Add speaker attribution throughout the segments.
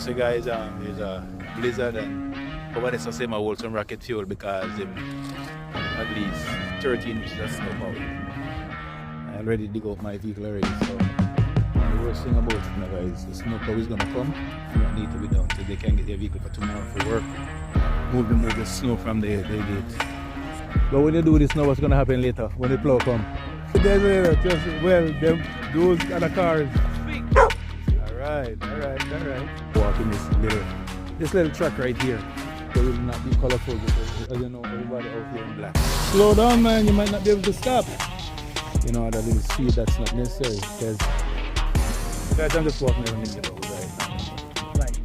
Speaker 1: So guys, there's a blizzard and over there, so say I hold some rocket fuel because at least 13 inches of snow power. I already dig out my vehicle already, so the worst thing about it now guys, the snow plow is gonna come and what need to be done so they can get their vehicle for tomorrow for work. Move the snow from the gate. But when you do this now, what's gonna happen later when the plow come? There's just those other cars. Alright. Walking this little truck right here. So it will not be colorful because as you know everybody out here in black. Slow down man, you might not be able to stop. You know, at a little speed that's not necessary because guys, I'm just walking around in the road right now.
Speaker 2: Right,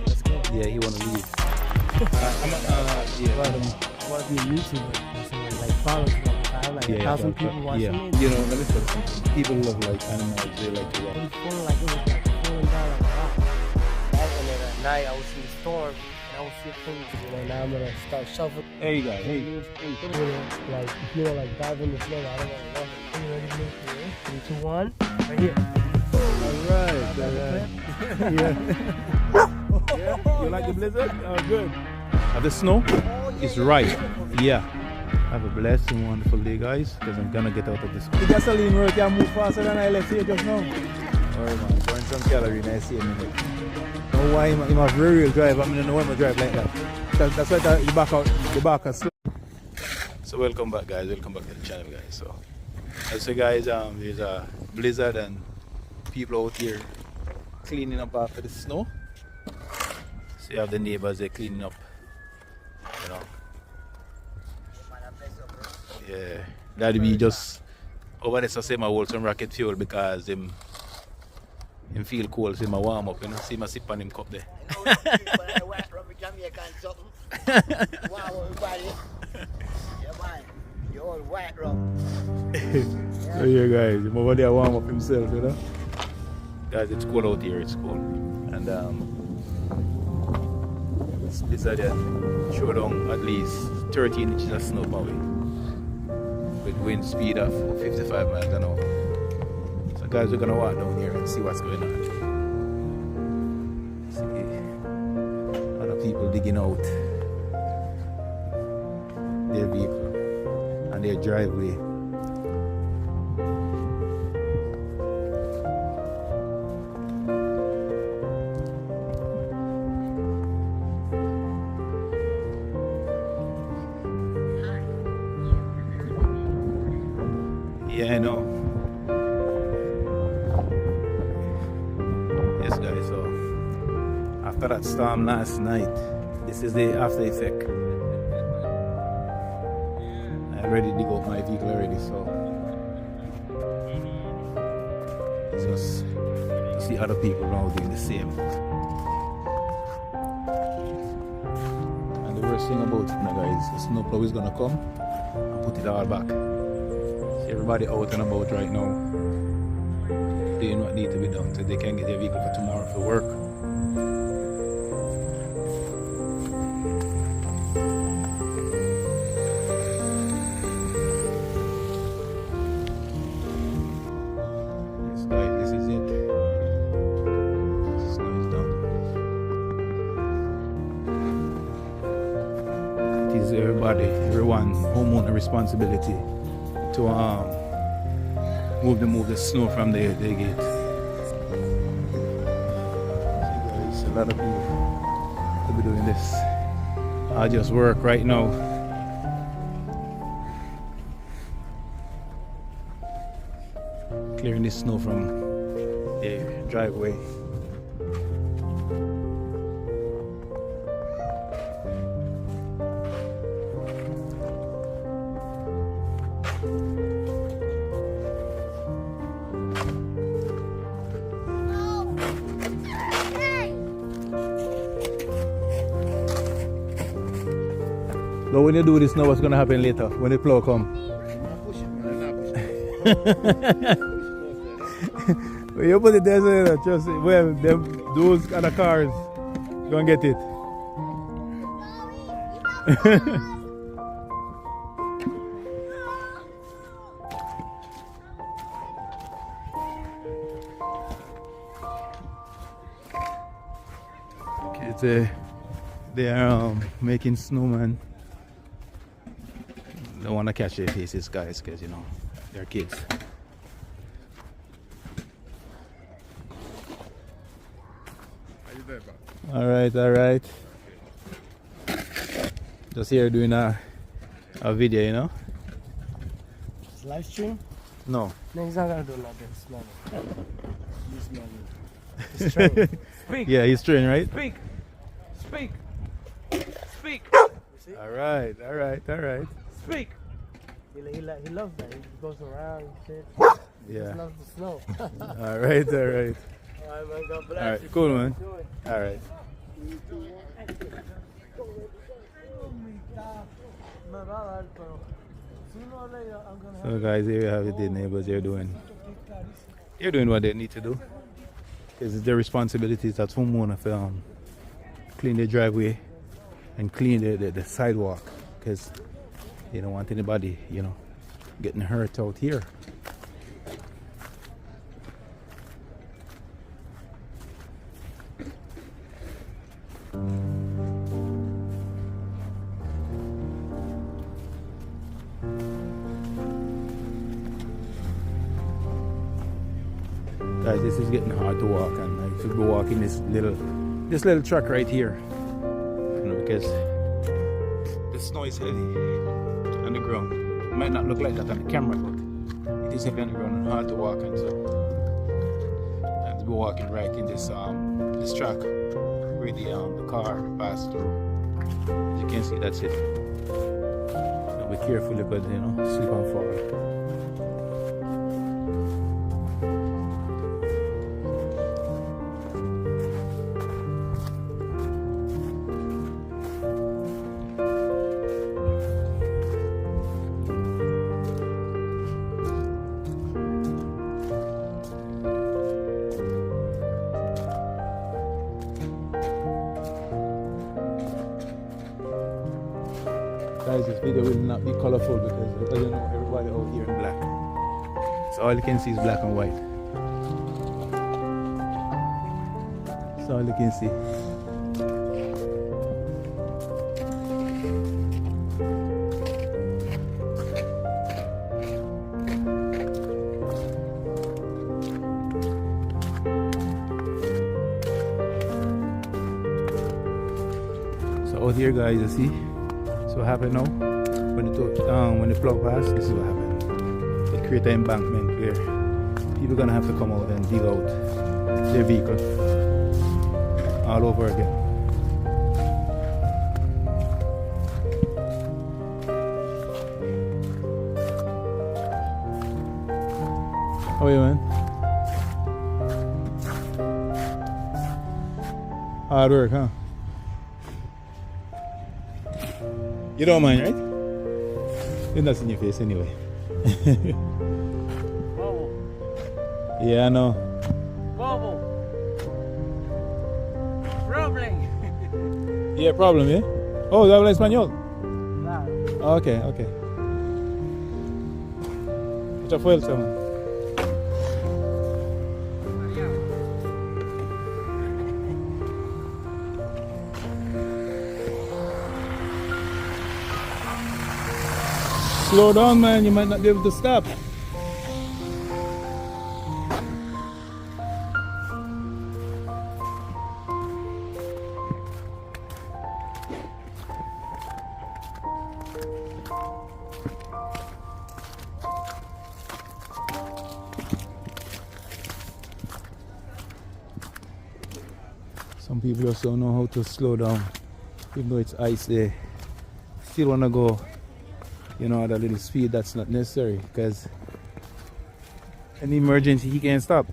Speaker 2: let's go.
Speaker 1: Yeah, he wanna leave.
Speaker 2: I want to be a YouTuber. So like followers, like if I have like 1,000 people watching me.
Speaker 1: You know, let me tell you something. People love like animals, they like to walk.
Speaker 2: It was falling like it was like falling down like a rock. And then at night I would see the storm and I would see things. You know, now I'm gonna start shoveling.
Speaker 1: Hey guys, hey.
Speaker 2: Like if you know, like dive in the snow, I don't want to love it. You ready to make it? 3, 2, 1, right here.
Speaker 1: Alright. Yeah. You like the blizzard? Oh, good. The snow is right. Yeah. Have a blessed and wonderful day, guys, because I'm gonna get out of this. The gasoline work can move faster than I left here just now. Alright, man. Burn some calories and I see a minute. Know why I'm a very real driver. I mean, I don't know why I drive like that. That's why the back is slow. So welcome back, guys. Welcome back to the channel, guys. So, as I say, guys, there's a blizzard and people out here cleaning up after the snow. So you have the neighbors, they're cleaning up, you know. Yeah, that'd be just over there, so say I hold some rocket fuel because him feel cold, so I warm up, you know. See my sip on him cup there. So yeah guys, him over there warm up himself, you know. Guys, it's cold out here, it's cold. And this area show down at least 13 inches of snow power with wind speed of 55 miles an hour. So guys, we're gonna walk down here and see what's going on. See a lot of people digging out their vehicle and their driveway. Yeah, I know. Yes, guys. So after that storm last night, this is the after effect. I already dig out my vehicle already, so it's just to see other people now doing the same. And the worst thing about it now, guys, the snowplow is gonna come and put it all back. Everybody out and about right now doing what needs to be done so they can get their vehicle for tomorrow for work. Yes guys, this is it. Snow is done. It is everyone's homeowner responsibility to move the snow from the gate. See guys, a lot of people will be doing this. I just work right now. Clearing this snow from the driveway. But when you do this now, what's gonna happen later when the plow come? When you put it there, just those other cars gonna get it. It's a, they are making snowman. Don't want to catch their faces, guys, because you know they're kids. All right. Just here doing a video, you know.
Speaker 2: It's live stream?
Speaker 1: No.
Speaker 2: No, he's not gonna do nothing. Smell it. You smell it. He's trained. Speak.
Speaker 1: Yeah, he's trained, right?
Speaker 2: Speak. Speak. Speak.
Speaker 1: All right.
Speaker 2: Speak. He loves that. He goes around and shit. He
Speaker 1: Yeah.
Speaker 2: just loves the snow.
Speaker 1: All right.
Speaker 2: All right, man. God bless
Speaker 1: All right,
Speaker 2: you.
Speaker 1: cool, man.
Speaker 2: Enjoy.
Speaker 1: All right. So guys, here you have it. The neighbors, they're doing what they need to do. It's their responsibilities at homeowner to clean the driveway and clean the sidewalk, because they don't want anybody, you know, getting hurt out here. Guys, this is getting hard to walk, and I should be walking this little track right here, you know, because the snow is heavy on the ground. It might not look like that on the camera, but it is heavy on the ground and hard to walk, and so I have to be walking right in this track where the car passed through. As you can see, that's it. So be careful because, you know, slip and fall. Guys, this video will not be colorful because, you know, everybody out here in black. So all you can see is black and white. That's all you can see. So out here, guys, you see. So what happened now? When the plug passed, this is what happened. It created an embankment where people are gonna have to come out and dig out their vehicle all over again. How are you, man? Hard work, huh? You don't mind, right? You're not in your face anyway.
Speaker 2: Bubble.
Speaker 1: Yeah, I know.
Speaker 2: Bubble. Problem.
Speaker 1: Yeah, problem, yeah? Oh, ¿tú hablas español?
Speaker 2: Nah.
Speaker 1: Okay. Mucha fuerza, man. Slow down, man. You might not be able to stop. Some people just don't know how to slow down. Even though it's ice, they still want to go, you know, at a little speed that's not necessary, because any emergency he can't stop.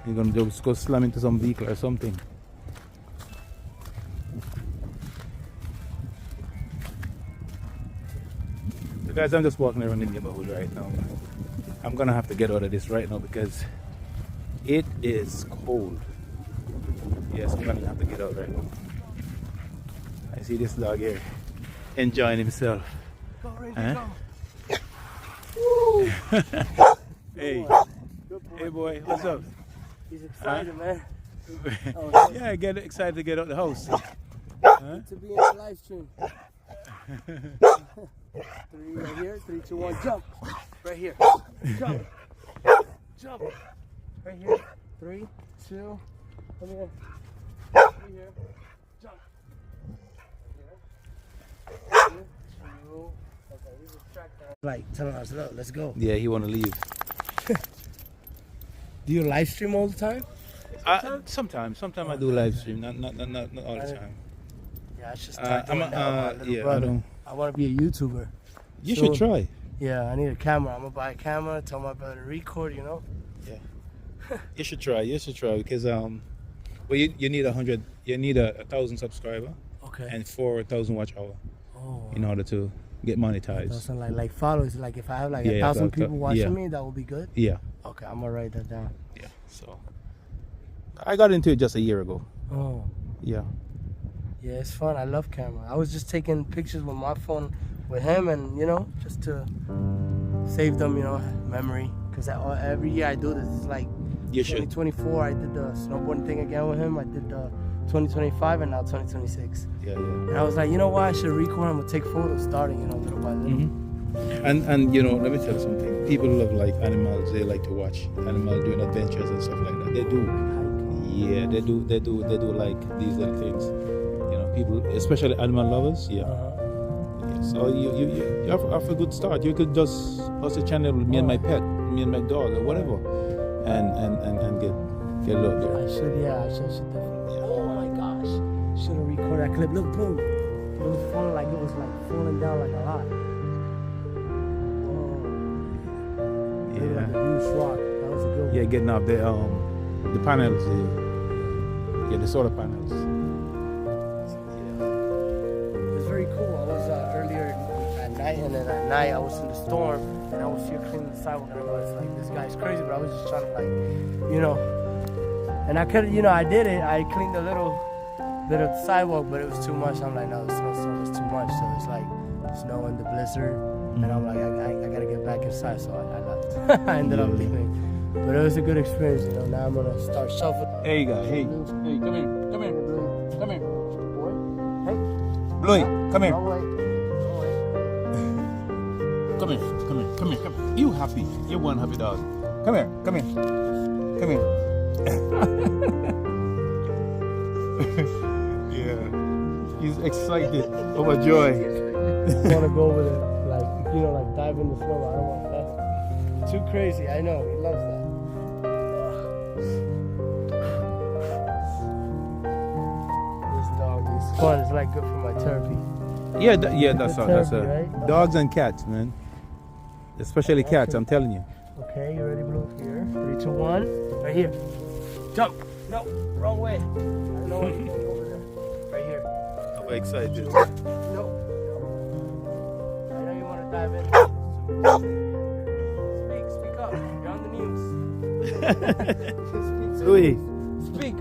Speaker 1: You're gonna just go slam into some vehicle or something. So guys, I'm just walking around the neighborhood right now. I'm gonna have to get out of this right now because it is cold. Yes, I'm gonna have to get out right now. I see this dog here enjoying himself. Huh? Hey, hey boy, what's up?
Speaker 2: He's excited, man. Oh,
Speaker 1: Yeah, I get excited to get out the house.
Speaker 2: to be in the live stream. 3 right here. 3, 2, 1. Jump. Right here. Jump. Jump. Right here. 3, 2. Come here. Right here. Jump. Here. 2. Okay, he's distracted. Like, tell us, look, let's go.
Speaker 1: Yeah, he want to leave.
Speaker 2: Do you live stream all the time?
Speaker 1: Sometimes I do live stream, not all the time.
Speaker 2: Yeah, I should start doing that with my little
Speaker 1: yeah,
Speaker 2: brother. I want to be a YouTuber.
Speaker 1: You
Speaker 2: soon.
Speaker 1: should try.
Speaker 2: Yeah, I need a camera. I'm gonna buy a camera. Tell my brother to record. You know.
Speaker 1: Yeah. You should try because well, you need 100. You need 1,000 subscriber.
Speaker 2: Okay.
Speaker 1: And 4,000 watch hour.
Speaker 2: Oh.
Speaker 1: In order to get monetized.
Speaker 2: 1,000 like followers. Like if I have like
Speaker 1: Yeah,
Speaker 2: 1,000 people watching
Speaker 1: yeah.
Speaker 2: me, that will be good.
Speaker 1: Yeah.
Speaker 2: Okay, I'm gonna write that down.
Speaker 1: Yeah. So I got into it just a year ago.
Speaker 2: Oh.
Speaker 1: Yeah.
Speaker 2: Yeah, it's fun. I love camera. I was just taking pictures with my phone with him, and you know, just to save them, you know, memory. Because every year I do this. It's like
Speaker 1: You should.
Speaker 2: 2024, I did the snowboarding thing again with him. I did the 2025 and now 2026.
Speaker 1: Yeah.
Speaker 2: And I was like, you know what? I should record him and take photos, starting, you know, little by little.
Speaker 1: Mm-hmm. And you know, let me tell you something. People love like animals. They like to watch animals doing adventures and stuff like that. They do. Yeah, they do like these little things. You know, people, especially animal lovers. Yeah. Yeah. So you have a good start. You could just post a channel with me and my pet, me and my dog, or whatever, and get a lot there.
Speaker 2: I should definitely. Oh my gosh! Should have recorded that clip. Look, boom! It was falling like falling down like a lot. Oh.
Speaker 1: Yeah.
Speaker 2: Like a huge rock. That was a good one.
Speaker 1: Yeah, getting up the panels. Yeah, the solar panels.
Speaker 2: It was very cool. I was earlier at night, and then at night I was in the storm, and I was here cleaning the sidewalk, and I was like, this guy's crazy, but I was just trying to, like, you know, and I could, you know, I did it. I cleaned a little bit of the sidewalk, but it was too much. I'm like, no, the snowstorm was too much, so it's like snow and the blizzard, and I'm like, I gotta get back inside, so I left. I ended up leaving. But it was a good experience, you know. Now I'm gonna start shuffling.
Speaker 1: Hey, you guys. Hey, come here. Boy.
Speaker 2: Hey.
Speaker 1: Bluey, come here.
Speaker 2: Wrong way.
Speaker 1: Come here. You happy? You're one happy dog. Come here. Yeah. He's excited, overjoyed.
Speaker 2: I wanna go over there, like, you know, like dive in the snow. I don't want that. Too crazy. I know. He loves that. This dog is fun. It's like good for my therapy.
Speaker 1: Yeah, that's all. That's
Speaker 2: therapy, right?
Speaker 1: Dogs and cats, man. Especially cats, I'm telling you.
Speaker 2: Okay, you ready, Blue? Here. 3, 2, 1. Right here. Jump. No, wrong way. I don't know what you're going over there. Right here.
Speaker 1: I'm excited.
Speaker 2: No. I know you want to dive in. Speak up. You're on the news.
Speaker 1: Louis.
Speaker 2: Speak.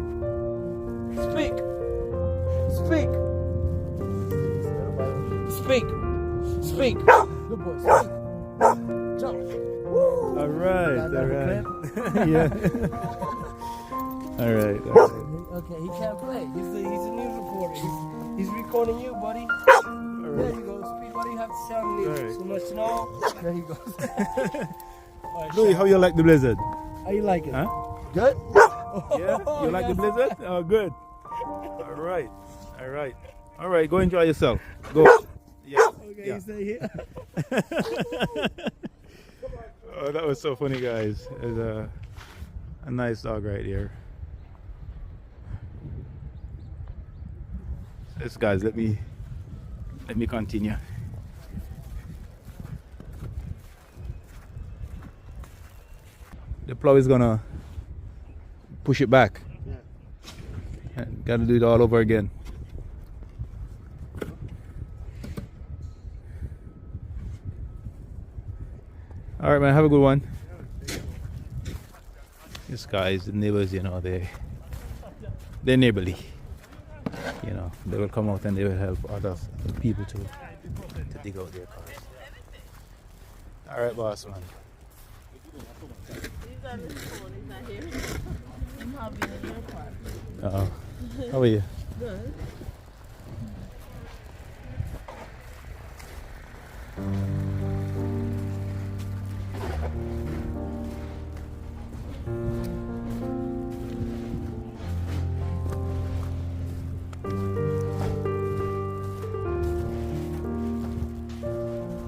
Speaker 2: Good boy. Speak. Jump. Woo.
Speaker 1: All right. Yeah. All right.
Speaker 2: Okay, he can't play. He's a news reporter. He's recording you, buddy. There you go. Speak. What do you have to say on the news?
Speaker 1: Right.
Speaker 2: So much snow. There you go. Right,
Speaker 1: Louis, how you like the blizzard?
Speaker 2: how you like it?
Speaker 1: Huh?
Speaker 2: Good?
Speaker 1: Yeah? You like the blizzard? Oh, good. All right. Go enjoy yourself. Go. Yeah.
Speaker 2: Okay,
Speaker 1: Yeah.
Speaker 2: you stay here.
Speaker 1: Oh, that was so funny, guys. There's a nice dog right here. Yes, guys, let me continue. The plow is gonna push it back. Yeah. Gotta do it all over again. All right, man. Have a good one. These guys, the neighbors, you know, they're neighborly. You know, they will come out and they will help other people to dig out their cars. All right, boss man.
Speaker 3: I'm having a year party.
Speaker 1: Uh-oh. How are you?
Speaker 3: Good.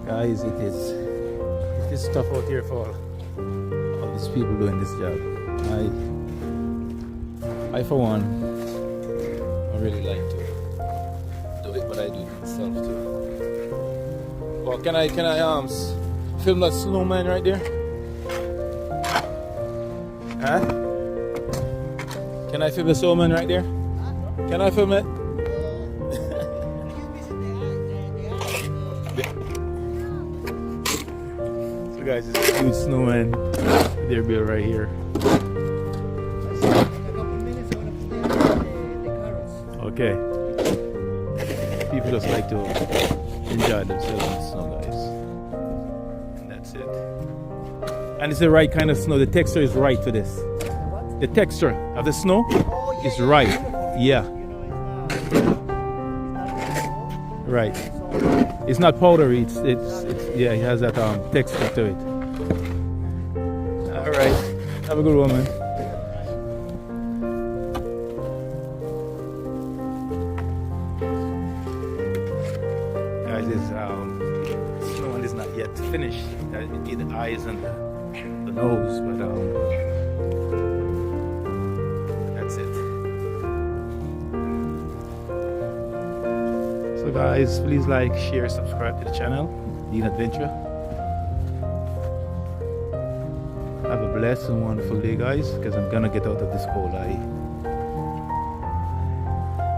Speaker 1: Guys, it is tough out here for all these people doing this job. I for one, I really like to do it, but I do it myself too. Well, can I film that snowman right there? Huh? Can I film the snowman right there? Can I film it? So guys, it's a huge snowman. There be right here. Okay. People just like to enjoy themselves in the snow, guys. And that's it. And it's the right kind of snow. The texture is right to this. The texture of the snow is right. Yeah. Right. It's not powdery. It's yeah. It has that texture to it. All right. Have a good one, man. Guys, this snow one is not yet finished. It need the eyes and the nose, but that's it. So guys, please like, share, subscribe to the channel, Dean Adventure. Have a blessed and wonderful day, guys, because I'm gonna get out of this cold.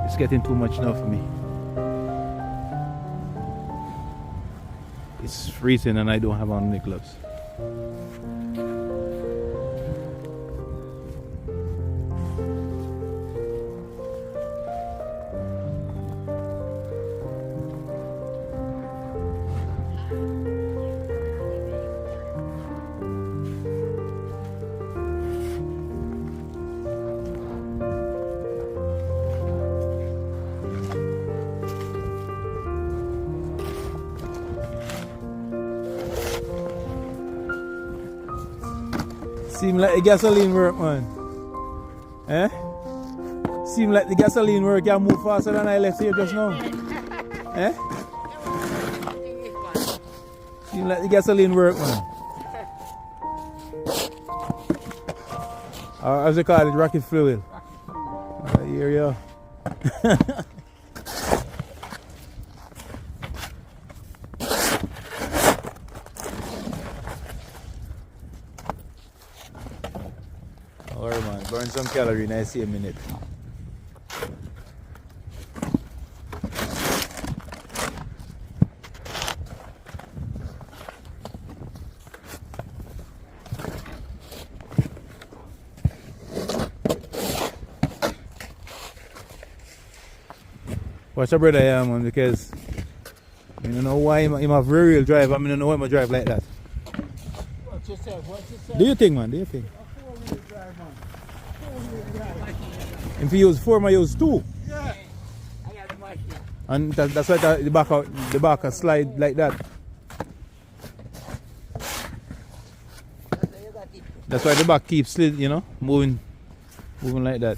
Speaker 1: It's getting too much now for me. It's freezing and I don't have on any gloves. Seem like the gasoline work, man. Eh? Seem like the gasoline work can move faster than I left here just now. Eh? Seem like the gasoline work, man. As they call it, rocket fluid. Here you go. Alright, man, burn some calorie in I see a minute. Watch your brother here, man, because I don't know why he have rear-wheel drive. I don't know why he drive like that.
Speaker 2: Watch yourself, watch yourself.
Speaker 1: Do you think, man? Do you think?
Speaker 2: Four-wheel drive, man. Four-wheel drive.
Speaker 1: If you use 4, I use 2.
Speaker 2: Yeah. I got the machine.
Speaker 1: And that's why the back slide like that. That's why the back keeps slid, you know, moving like that.